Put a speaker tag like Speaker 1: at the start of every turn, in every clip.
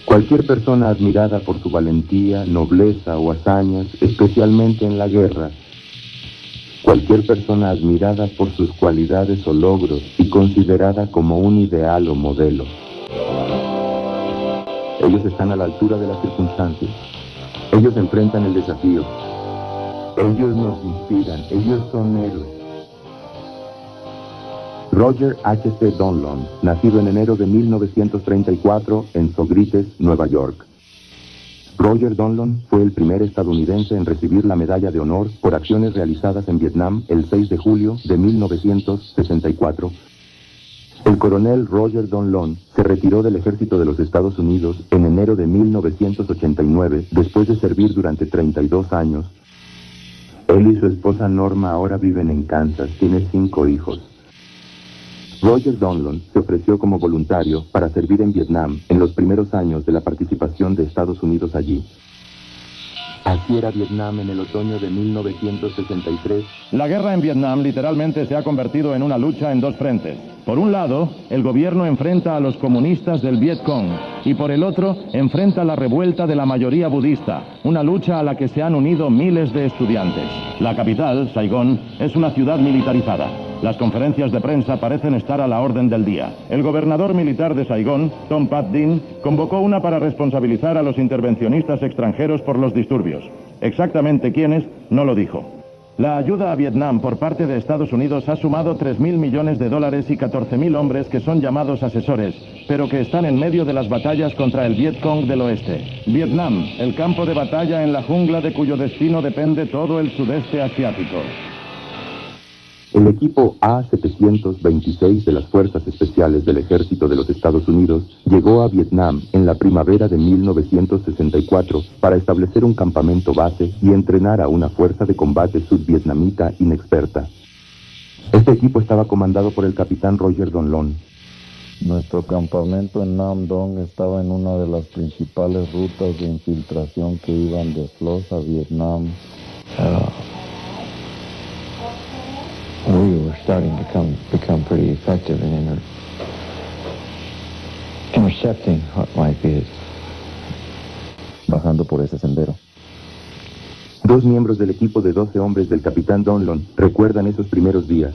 Speaker 1: Cualquier persona admirada por su valentía, nobleza o hazañas, especialmente en la guerra, cualquier persona admirada por sus cualidades o logros y considerada como un ideal o modelo. Ellos están a la altura de las circunstancias. Ellos enfrentan el desafío. Ellos nos inspiran. Ellos son héroes. Roger H.C. Donlon, nacido en enero de 1934 en Socrates, Nueva York. Roger Donlon fue el primer estadounidense en recibir la Medalla de Honor por acciones realizadas en Vietnam el 6 de julio de 1964. El coronel Roger Donlon se retiró del ejército de los Estados Unidos en enero de 1989, después de servir durante 32 años. Él y su esposa Norma ahora viven en Kansas, tiene 5 hijos. Roger Donlon se ofreció como voluntario para servir en Vietnam en los primeros años de la participación de Estados Unidos allí. Así era Vietnam en el otoño de 1963.
Speaker 2: La guerra en Vietnam literalmente se ha convertido en una lucha en dos frentes. Por un lado, el gobierno enfrenta a los comunistas del Viet Cong y por el otro, enfrenta la revuelta de la mayoría budista, una lucha a la que se han unido miles de estudiantes. La capital, Saigón, es una ciudad militarizada. Las conferencias de prensa parecen estar a la orden del día. El gobernador militar de Saigón, Tom Pat Dean, convocó una para responsabilizar a los intervencionistas extranjeros por los disturbios. Exactamente quiénes, no lo dijo. La ayuda a Vietnam por parte de Estados Unidos ha sumado $3.000 millones y 14.000 hombres que son llamados asesores, pero que están en medio de las batallas contra el Viet Cong del oeste. Vietnam, el campo de batalla en la jungla de cuyo destino depende todo el sudeste asiático.
Speaker 1: El equipo A-726 de las Fuerzas Especiales del Ejército de los Estados Unidos llegó a Vietnam en la primavera de 1964 para establecer un campamento base y entrenar a una fuerza de combate sudvietnamita inexperta. Este equipo estaba comandado por el capitán Roger Donlon.
Speaker 3: Nuestro campamento en Nam Dong estaba en una de las principales rutas de infiltración que iban de Flos a Vietnam.
Speaker 4: We were starting to become pretty effective in intercepting what might be
Speaker 3: bajando por ese sendero.
Speaker 1: 2 miembros del equipo de 12 hombres del capitán Donlon recuerdan esos primeros días.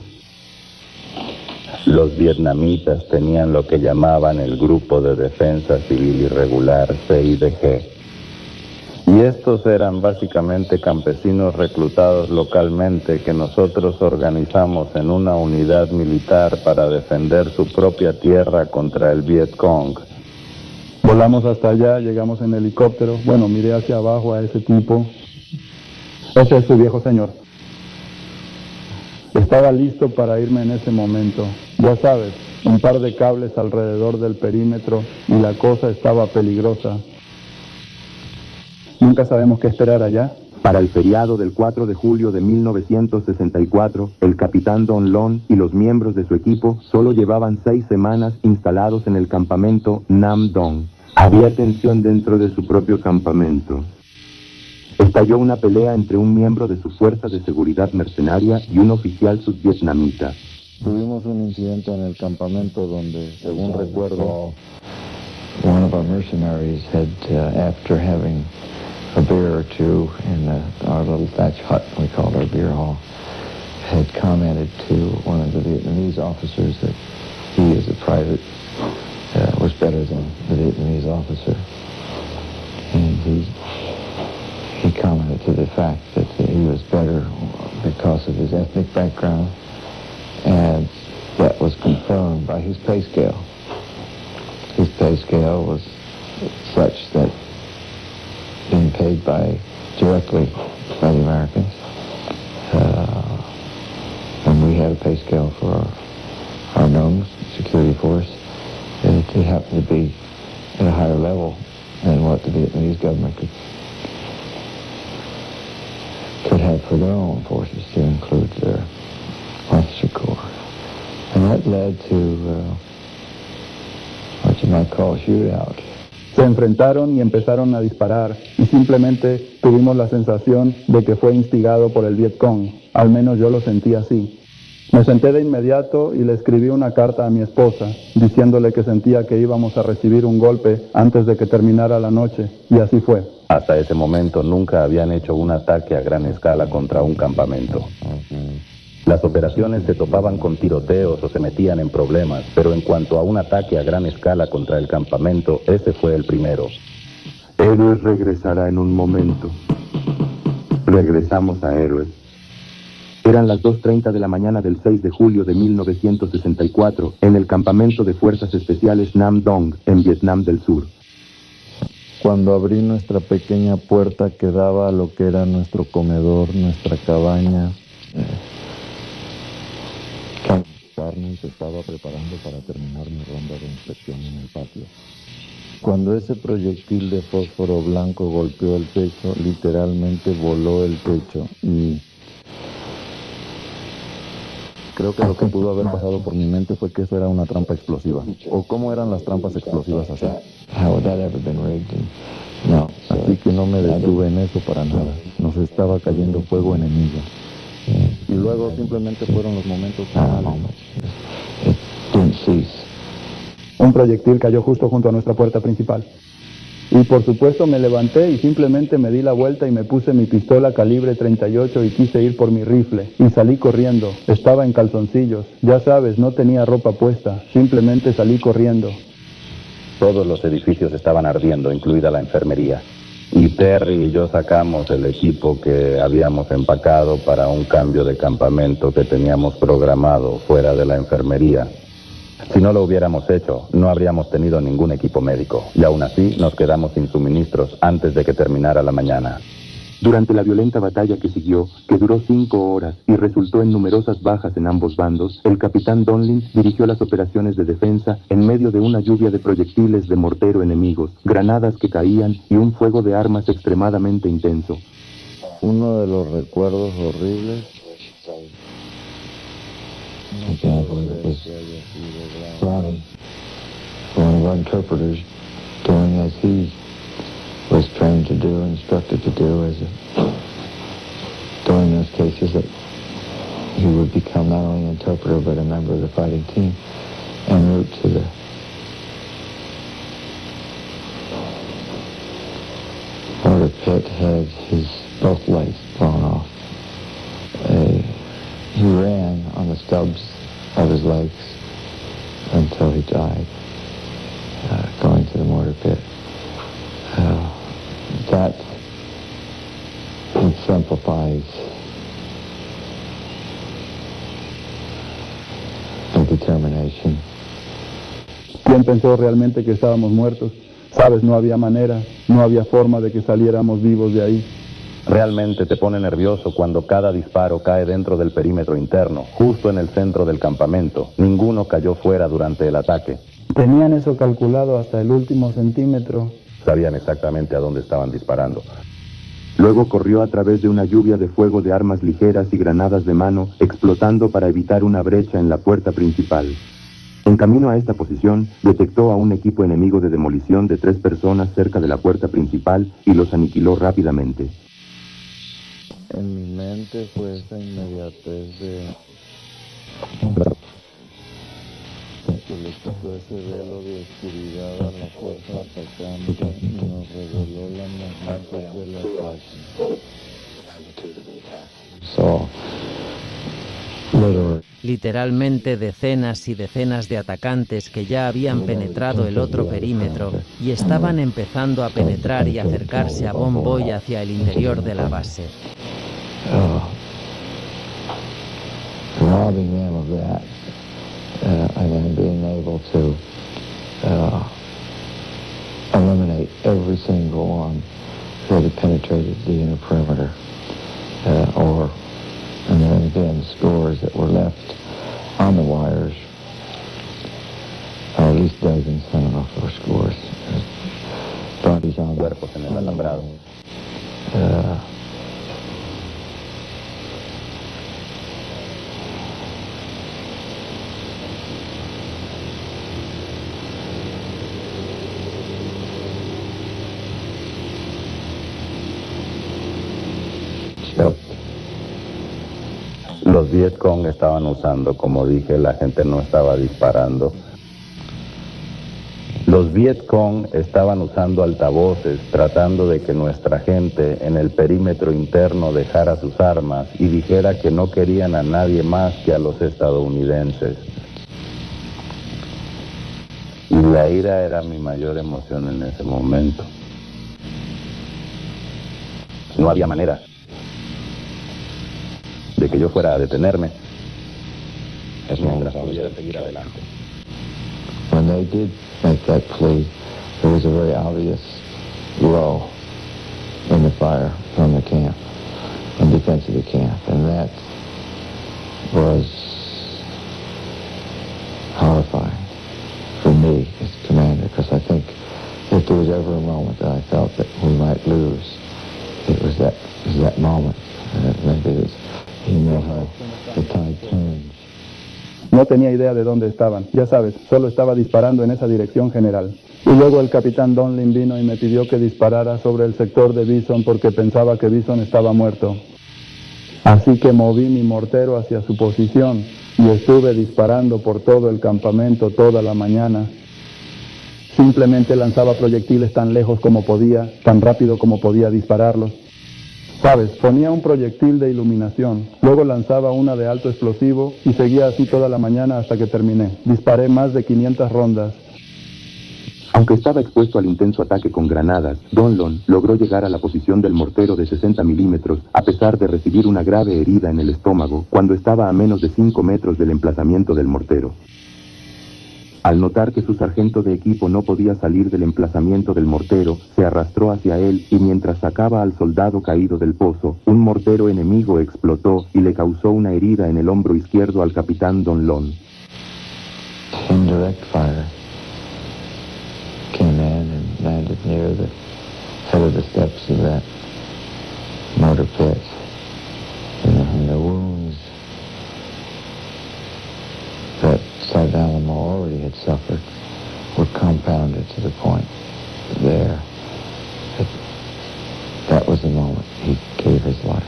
Speaker 5: Los vietnamitas tenían lo que llamaban el Grupo de Defensa Civil Irregular, CIDG. Y estos eran básicamente campesinos reclutados localmente que nosotros organizamos en una unidad militar para defender su propia tierra contra el Viet Cong.
Speaker 6: Volamos hasta allá, llegamos en helicóptero. Bueno, miré hacia abajo a ese tipo. Ese es su viejo señor. Estaba listo para irme en ese momento. Ya sabes, un par de cables alrededor del perímetro y la cosa estaba peligrosa. Nunca sabemos qué esperar allá.
Speaker 1: Para el feriado del 4 de julio de 1964, el capitán Donlon y los miembros de su equipo solo llevaban 6 semanas instalados en el campamento Nam Dong. Había tensión dentro de su propio campamento. Estalló una pelea entre un miembro de su fuerza de seguridad mercenaria y un oficial sudvietnamita.
Speaker 3: Tuvimos un incidente en el campamento donde, según recuerdo,
Speaker 4: one of our mercenaries had, after having a beer or two in our little thatch hut, we called our beer hall, had commented to one of the Vietnamese officers that he, as a private, was better than the Vietnamese officer. And he commented to the fact that he was better because of his ethnic background, and that was confirmed by his pay scale. His pay scale was such that being paid directly by the Americans, and we had a pay scale for our NOMS security force, and it happened to be at a higher level than what the Vietnamese government could have for their own forces, to include their officer corps. And that led to what you might call a shootout.
Speaker 6: Se enfrentaron y empezaron a disparar y simplemente tuvimos la sensación de que fue instigado por el Viet Cong. Al menos yo lo sentí así. Me senté de inmediato y le escribí una carta a mi esposa, diciéndole que sentía que íbamos a recibir un golpe antes de que terminara la noche, y así fue.
Speaker 5: Hasta ese momento nunca habían hecho un ataque a gran escala contra un campamento. Las operaciones se topaban con tiroteos o se metían en problemas, pero en cuanto a un ataque a gran escala contra el campamento, ese fue el primero.
Speaker 1: Héroes regresará en un momento. Regresamos a Héroes. Eran las 2:30 de la mañana del 6 de julio de 1964 en el campamento de Fuerzas Especiales Nam Dong, en Vietnam del Sur.
Speaker 3: Cuando abrí nuestra pequeña puerta que daba a lo que era nuestro comedor, nuestra cabaña, Carmen se estaba preparando para terminar mi ronda de inspección en el patio. Cuando ese proyectil de fósforo blanco golpeó el techo, literalmente voló el techo y creo que lo que pudo haber pasado por mi mente fue que eso era una trampa explosiva. ¿O cómo eran las trampas explosivas así? No, así que no me detuve en eso para nada. Nos estaba cayendo fuego enemigo. Y luego simplemente fueron los momentos finales.
Speaker 6: Un proyectil cayó justo junto a nuestra puerta principal. Y por supuesto me levanté y simplemente me di la vuelta y me puse mi pistola calibre 38 y quise ir por mi rifle. Y salí corriendo. Estaba en calzoncillos. Ya sabes, no tenía ropa puesta. Simplemente salí corriendo.
Speaker 5: Todos los edificios estaban ardiendo, incluida la enfermería. Y Terry y yo sacamos el equipo que habíamos empacado para un cambio de campamento que teníamos programado fuera de la enfermería. Si no lo hubiéramos hecho, no habríamos tenido ningún equipo médico, y aún así nos quedamos sin suministros antes de que terminara la mañana.
Speaker 1: Durante la violenta batalla que siguió, que duró 5 horas y resultó en numerosas bajas en ambos bandos, el capitán Donlin dirigió las operaciones de defensa en medio de una lluvia de proyectiles de mortero enemigos, granadas que caían y un fuego de armas extremadamente intenso.
Speaker 3: Uno de los recuerdos horribles
Speaker 4: one of our interpreters doing as he was trained to do, instructed to do, during those cases that he would become not only an interpreter but a member of the fighting team en route to the mortar pit had both legs blown off. He ran on the stubs of his legs until he died, going to the mortar pit. That exemplifies the determination.
Speaker 6: ¿Quién pensó realmente que estábamos muertos? Sabes, no había manera, no había forma de que saliéramos vivos de ahí.
Speaker 5: Realmente te pone nervioso cuando cada disparo cae dentro del perímetro interno, justo en el centro del campamento. Ninguno cayó fuera durante el ataque.
Speaker 6: Tenían eso calculado hasta el último centímetro.
Speaker 5: Sabían exactamente a dónde estaban disparando.
Speaker 1: Luego corrió a través de una lluvia de fuego de armas ligeras y granadas de mano, explotando para evitar una brecha en la puerta principal. En camino a esta posición, detectó a un equipo enemigo de demolición de 3 personas cerca de la puerta principal y los aniquiló rápidamente.
Speaker 3: En mi mente fue esa inmediatez de que le quitó ese velo de oscuridad a la fuerza atacante y nos reveló la magnitud del ataque.
Speaker 7: Literalmente decenas y decenas de atacantes que ya habían penetrado el otro perímetro y estaban empezando a penetrar y acercarse a Bomboy hacia el interior de la base.
Speaker 4: Robbing them of that, and then being able to eliminate every single one that had penetrated the inner perimeter, and then again scores that were left on the wires, or at least dozens, I don't know if there were scores. Bodies on
Speaker 5: Cuerpos en el alambrado. Los Vietcong estaban usando, como dije, la gente no estaba disparando. Los Vietcong estaban usando altavoces, tratando de que nuestra gente en el perímetro interno dejara sus armas y dijera que no querían a nadie más que a los estadounidenses. Y la ira era mi mayor emoción en ese momento. No había manera de que yo fuera a detenerme. Es mientras pudiera seguir adelante.
Speaker 4: When they did make that plea, there was a very obvious lull in the fire from the camp, in defense of the camp, and that was horrifying for me as commander, because I think if there was ever a moment that I felt that we might lose, it was that moment. Maybe it was, you know how the tide turns.
Speaker 6: No tenía idea de dónde estaban, ya sabes, solo estaba disparando en esa dirección general. Y luego el capitán Donlin vino y me pidió que disparara sobre el sector de Bison porque pensaba que Bison estaba muerto. Así que moví mi mortero hacia su posición y estuve disparando por todo el campamento toda la mañana. Simplemente lanzaba proyectiles tan lejos como podía, tan rápido como podía dispararlos. Sabes, ponía un proyectil de iluminación, luego lanzaba una de alto explosivo y seguía así toda la mañana hasta que terminé. Disparé más de 500 rondas.
Speaker 1: Aunque estaba expuesto al intenso ataque con granadas, Donlon logró llegar a la posición del mortero de 60 milímetros, a pesar de recibir una grave herida en el estómago cuando estaba a menos de 5 metros del emplazamiento del mortero. Al notar que su sargento de equipo no podía salir del emplazamiento del mortero, se arrastró hacia él y mientras sacaba al soldado caído del pozo, un mortero enemigo explotó y le causó una herida en el hombro izquierdo al capitán Donlon.
Speaker 4: Indirect fire came in and landed near the head of the steps of that mortar pit. And the wounds that South Alamo already had suffered were compounded to the point there that was the moment he gave his life.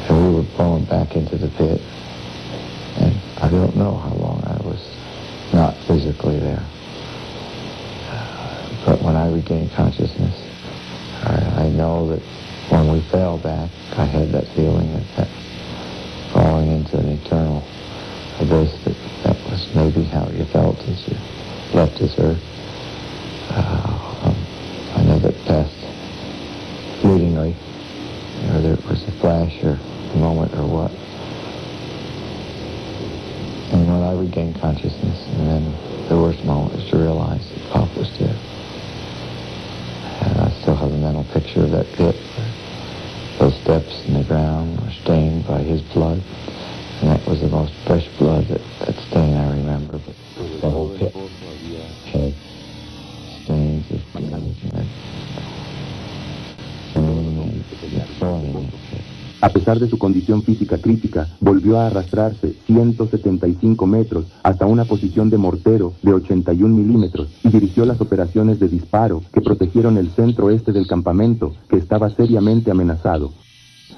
Speaker 4: And we were blown back into the pit, and I don't know how long I was not physically there. But when I regained consciousness, I know that when we fell back, I had that feeling that falling into an eternal abyss, that was maybe how you felt as you left this earth. I know that passed fleetingly, whether it was a flash or a moment or what. And when I regained consciousness, and then the worst moment was to realize that Pop was dead. And I still have a mental picture of that pit where those steps in the ground were stained by his blood. And that was the most fresh blood that stain I remember. But the whole pit had stains of blood and
Speaker 1: A pesar de su condición física crítica, volvió a arrastrarse 175 metros hasta una posición de mortero de 81 milímetros y dirigió las operaciones de disparo que protegieron el centro este del campamento, que estaba seriamente amenazado.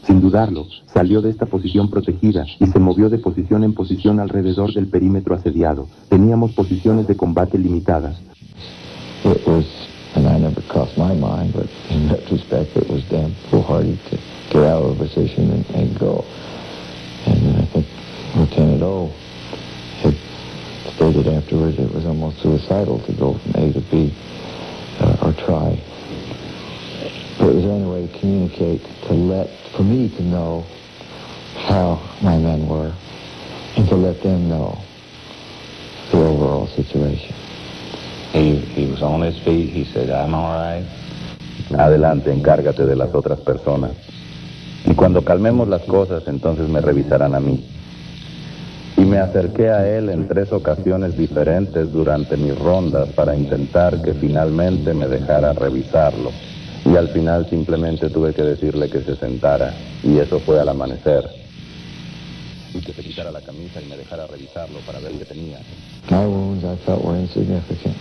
Speaker 1: Sin dudarlo, salió de esta posición protegida y se movió de posición en posición alrededor del perímetro asediado. Teníamos posiciones de combate limitadas.
Speaker 4: It was, and I never crossed my mind, but in retrospect it was damn foolhardy to get out of a position and go. And I think Lieutenant O had stated afterwards it was almost suicidal to go from A to B or try. But was there any way to communicate, for me to know how my men were, and to let them know the overall situation?
Speaker 5: He was on his feet. He said, I'm all right. Adelante, encárgate de las otras personas. Y cuando calmemos las cosas, entonces me revisarán a mí. Y me acerqué a él en 3 ocasiones diferentes durante mis rondas para intentar que finalmente me dejara revisarlo. Y al final simplemente tuve que decirle que se sentara, y eso fue al amanecer. Y que se quitara la camisa y me dejara revisarlo para ver qué tenía.
Speaker 4: My wounds, I felt, were insignificant.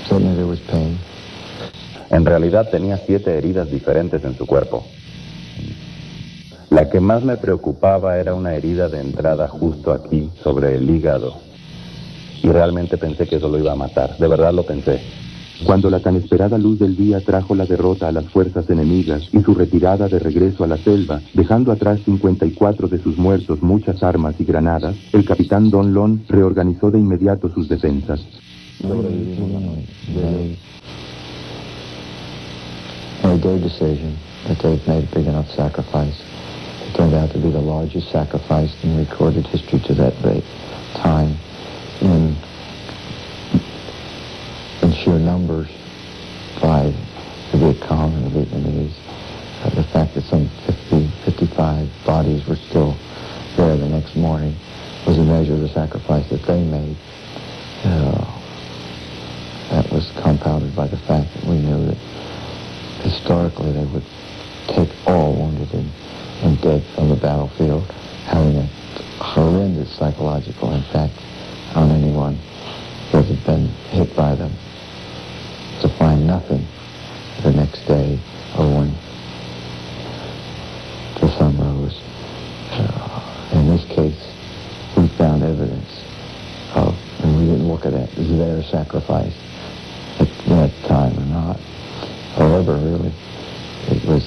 Speaker 4: Certainly there was pain.
Speaker 5: En realidad tenía 7 heridas diferentes en su cuerpo. La que más me preocupaba era una herida de entrada justo aquí, sobre el hígado. Y realmente pensé que eso lo iba a matar. De verdad lo pensé.
Speaker 1: Cuando la tan esperada luz del día trajo la derrota a las fuerzas enemigas y su retirada de regreso a la selva, dejando atrás 54 de sus muertos, muchas armas y granadas, el capitán Donlon reorganizó de inmediato sus defensas.
Speaker 4: Made their decision that they've made a big enough sacrifice. It turned out to be the largest sacrifice in recorded history to that time in sheer numbers by the Viet Cong and the Vietnamese. The fact that some 55 bodies were still there the next morning was a measure of the sacrifice that they made. That was compounded by the fact that we knew that historically they would take all wounded and dead from the battlefield, having a horrendous psychological impact on anyone that had been hit by them. To find nothing the next day or when the sun rose. In this case, we found evidence of, and we didn't look at it as their sacrifice at that time or not. However, really, it was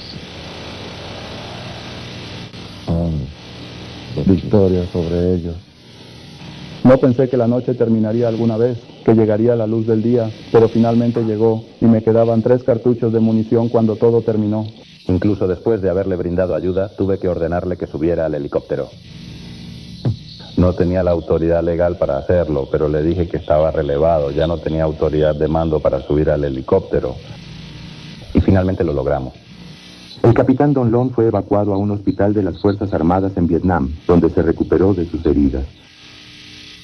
Speaker 3: victoria sobre ellos.
Speaker 6: No pensé que la noche terminaría alguna vez, que llegaría la luz del día, pero finalmente llegó y me quedaban 3 cartuchos de munición cuando todo terminó.
Speaker 5: Incluso después de haberle brindado ayuda, tuve que ordenarle que subiera al helicóptero. No tenía la autoridad legal para hacerlo, pero le dije que estaba relevado, ya no tenía autoridad de mando para subir al helicóptero. Y finalmente lo logramos.
Speaker 1: El capitán Donlon fue evacuado a un hospital de las Fuerzas Armadas en Vietnam, donde se recuperó de sus heridas.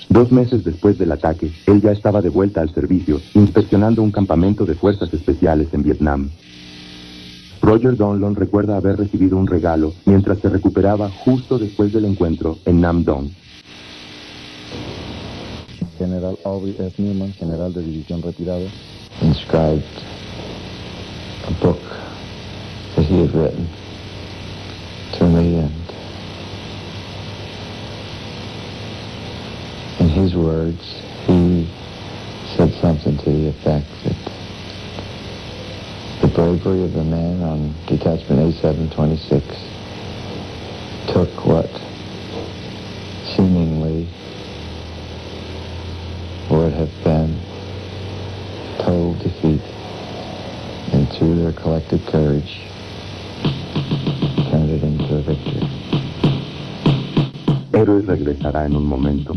Speaker 1: 2 meses después del ataque, él ya estaba de vuelta al servicio, inspeccionando un campamento de fuerzas especiales en Vietnam. Roger Donlon recuerda haber recibido un regalo mientras se recuperaba justo después del encuentro en Nam Dong.
Speaker 3: General Aubrey S. Newman, general de división retirado,
Speaker 4: inscribed a book that he had written to me, and in his words, he said something to the effect that the bravery of the men on Detachment A726 took what seemingly would have been total defeat, and through their collective courage, turned it into a victory.
Speaker 1: Héroes regresará en un momento.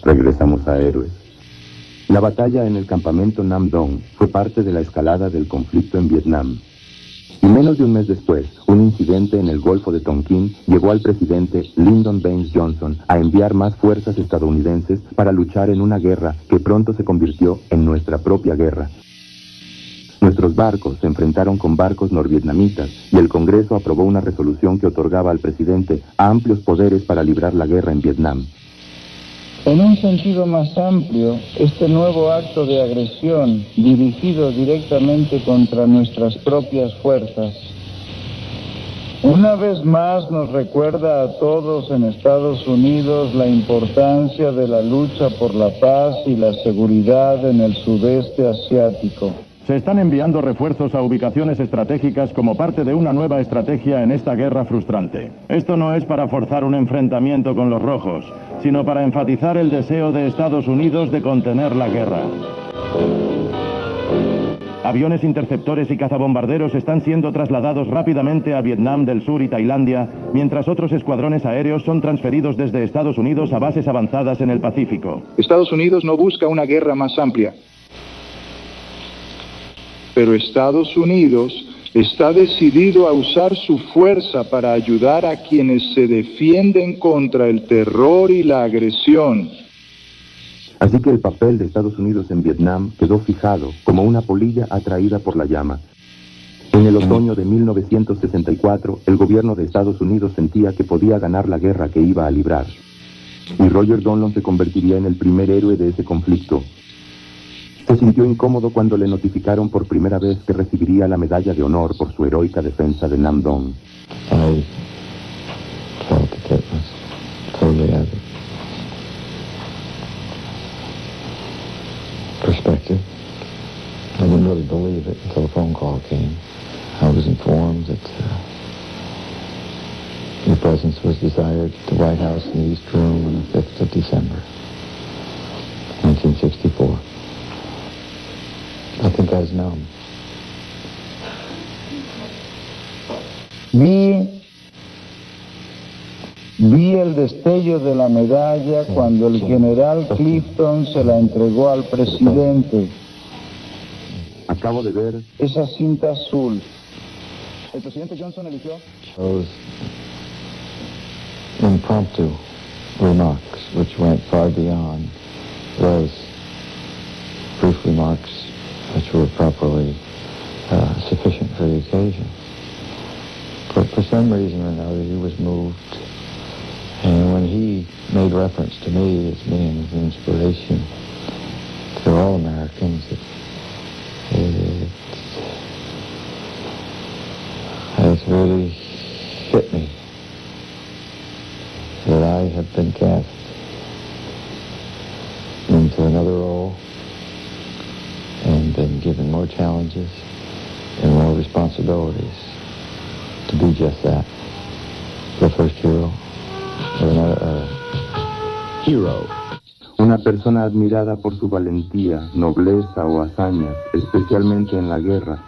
Speaker 1: Regresamos a Héroes. La batalla en el campamento Nam Dong fue parte de la escalada del conflicto en Vietnam. Y menos de un mes después, un incidente en el Golfo de Tonkin llevó al presidente Lyndon Baines Johnson a enviar más fuerzas estadounidenses para luchar en una guerra que pronto se convirtió en nuestra propia guerra. Nuestros barcos se enfrentaron con barcos norvietnamitas y el Congreso aprobó una resolución que otorgaba al presidente amplios poderes para librar la guerra en Vietnam.
Speaker 8: En un sentido más amplio, este nuevo acto de agresión dirigido directamente contra nuestras propias fuerzas, una vez más nos recuerda a todos en Estados Unidos la importancia de la lucha por la paz y la seguridad en el sudeste asiático.
Speaker 2: Se están enviando refuerzos a ubicaciones estratégicas como parte de una nueva estrategia en esta guerra frustrante. Esto no es para forzar un enfrentamiento con los rojos, sino para enfatizar el deseo de Estados Unidos de contener la guerra. Aviones interceptores y cazabombarderos están siendo trasladados rápidamente a Vietnam del Sur y Tailandia, mientras otros escuadrones aéreos son transferidos desde Estados Unidos a bases avanzadas en el Pacífico.
Speaker 9: Estados Unidos no busca una guerra más amplia. Pero Estados Unidos está decidido a usar su fuerza para ayudar a quienes se defienden contra el terror y la agresión.
Speaker 1: Así que el papel de Estados Unidos en Vietnam quedó fijado como una polilla atraída por la llama. En el otoño de 1964, el gobierno de Estados Unidos sentía que podía ganar la guerra que iba a librar. Y Roger Donlon se convertiría en el primer héroe de ese conflicto. Se sintió incómodo cuando le notificaron por primera vez que recibiría la medalla de honor por su heroica defensa de Nam Dong.
Speaker 4: I felt that it was totally out of perspective. I didn't really believe it until a phone call came. I was informed that your presence was desired at the White House in the East Room on the 5th of December, 1964. I think I was numb.
Speaker 8: Vi el destello de la medalla cuando el general Clifton se la entregó al presidente.
Speaker 1: Acabo de ver
Speaker 8: Esa cinta azul.
Speaker 6: El presidente Johnson eligió
Speaker 4: Those impromptu remarks which went far beyond those brief remarks which were properly sufficient for the occasion. But for some reason or another, he was moved. And when he made reference to me as being an inspiration to all Americans, it has really hit me that I have been cast into another role and been given more challenges and more responsibilities to be just that, the first hero of another era.
Speaker 1: Hero. Una persona admirada por su valentía, nobleza o hazañas, especialmente en la guerra.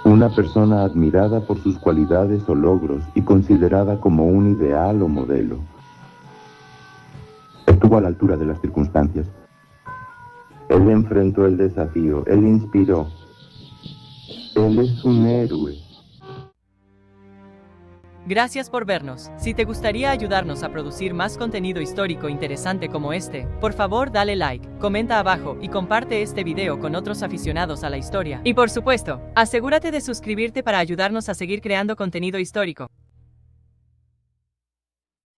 Speaker 1: Una persona admirada por sus cualidades o logros y considerada como un ideal o modelo. Estuvo a la altura de las circunstancias. Él enfrentó el desafío, él inspiró. Él es un héroe.
Speaker 10: Gracias por vernos. Si te gustaría ayudarnos a producir más contenido histórico interesante como este, por favor dale like, comenta abajo y comparte este video con otros aficionados a la historia. Y por supuesto, asegúrate de suscribirte para ayudarnos a seguir creando contenido histórico.